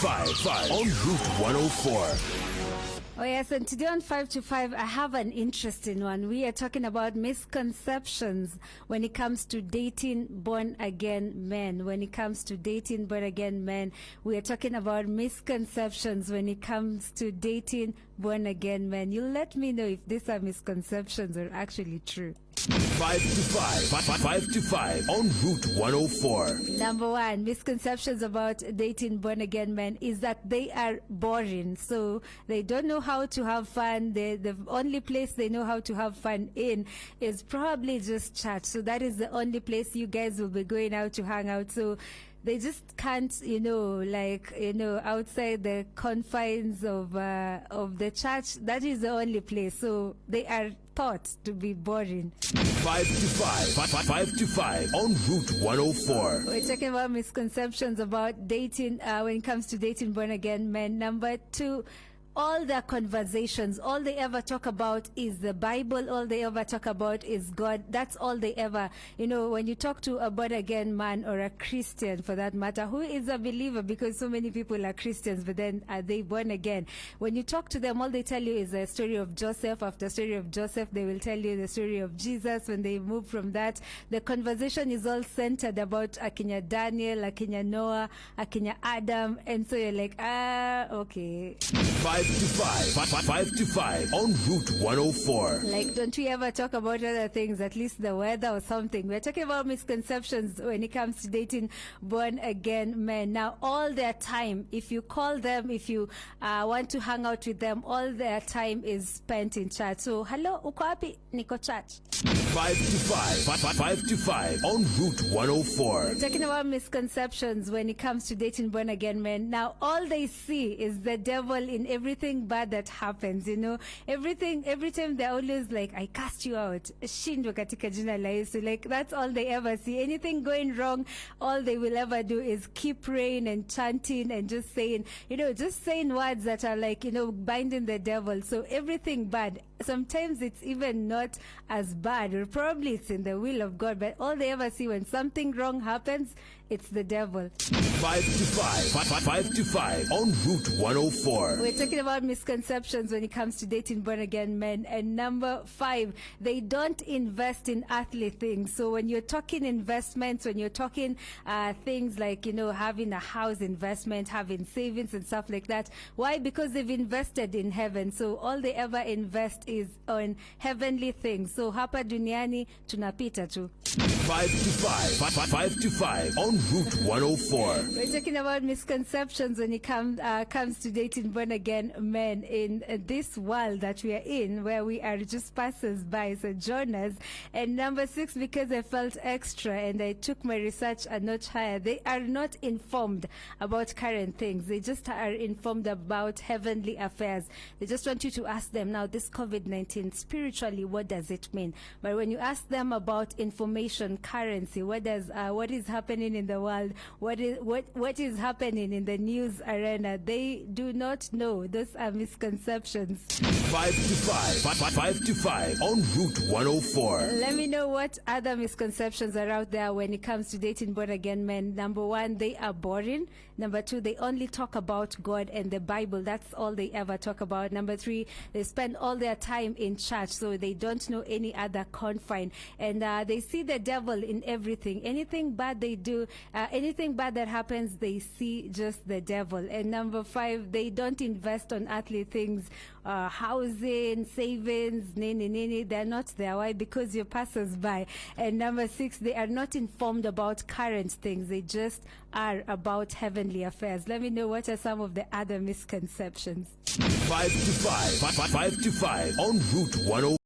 5 on Route 104. Oh yes, and today on 5 to 5, I have an interesting one. We are talking about misconceptions when it comes to dating born-again men. When it comes to dating born-again men, we are talking about misconceptions when it comes to dating born-again men. You let me know if these are misconceptions or actually true. 5 to 5 on Route 104. Number one, misconceptions about dating born-again men is that they are boring. So they don't know how to have fun. The only place they know how to have fun in is probably just church. So that is the only place you guys will be going out to hang out. So they just can't, outside the confines of the church. That is the only place. So they are thought to be boring. 5 to 5 on Route 104. We're talking about misconceptions about dating when it comes to dating born-again men. Number two, all their conversations, all they ever talk about is the Bible. All they ever talk about is God. That's all they ever, when you talk to a born-again man or a Christian for that matter, who is a believer, because so many people are Christians, but then are they born again? When you talk to them, all they tell you is the story of Joseph. After the story of Joseph, they will tell you the story of Jesus. When they move from that, the conversation is all centered about Akinya Daniel, Akinya Noah, Akinya Adam. And so you're like, okay. 5 to 5 on Route 104. Like, don't we ever talk about other things, at least the weather or something? We're talking about misconceptions when it comes to dating born-again men. Now, all their time, if you call them, if you want to hang out with them, all their time is spent in church. So, hello, uko wapi? Niko church. 5 to 5 on Route 104. We're talking about misconceptions when it comes to dating born-again men. Now, all they see is the devil in everything bad that happens. Every time they're always like, I cast you out. Shindwa katika jina la Yesu. Like, that's all they ever see. Anything going wrong, all they will ever do is keep praying and chanting and just saying words that are like, binding the devil. So everything bad, sometimes it's even not as bad, or probably it's in the will of God, but all they ever see when something wrong happens, it's the devil. 5 to 5 on Route 104. We're talking about misconceptions when it comes to dating born-again men. And number 5, they don't invest in earthly things. So when you're talking investments, when you're talking things like, having a house investment, having savings and stuff like that, why? Because they've invested in heaven. So all they ever invest is on heavenly things. So hapa duniani tunapita tu. 5 to 5 on Route 104. We're talking about misconceptions when it comes to dating born-again men in this world that we are in, where we are just passers-by. So Jonas. And number 6, because I felt extra and I took my research a notch higher, they are not informed about current things. They just are informed about heavenly affairs. They just want you to ask them, now this COVID-19, spiritually, what does it mean? But when you ask them about information, currency, what is happening in the world, what is happening in the news arena, they do not know. Those are misconceptions. 5 to 5 on Route 104. Let me know what other misconceptions are out there when it comes to dating born-again men. Number 1, they are boring. Number 2, they only talk about God and the Bible. That's all they ever talk about. Number 3, they spend all their time in church, so they don't know any other confine. And they see the devil in everything. Anything bad they do, anything bad that happens, they see just the devil. And number 5, they don't invest on earthly things, housing, savings, nini. They're not there. Why? Because you're passers-by. And number 6, they are not informed about current things. They just are about heavenly affairs. Let me know what are some of the other misconceptions. 5 to 5 on Route 104.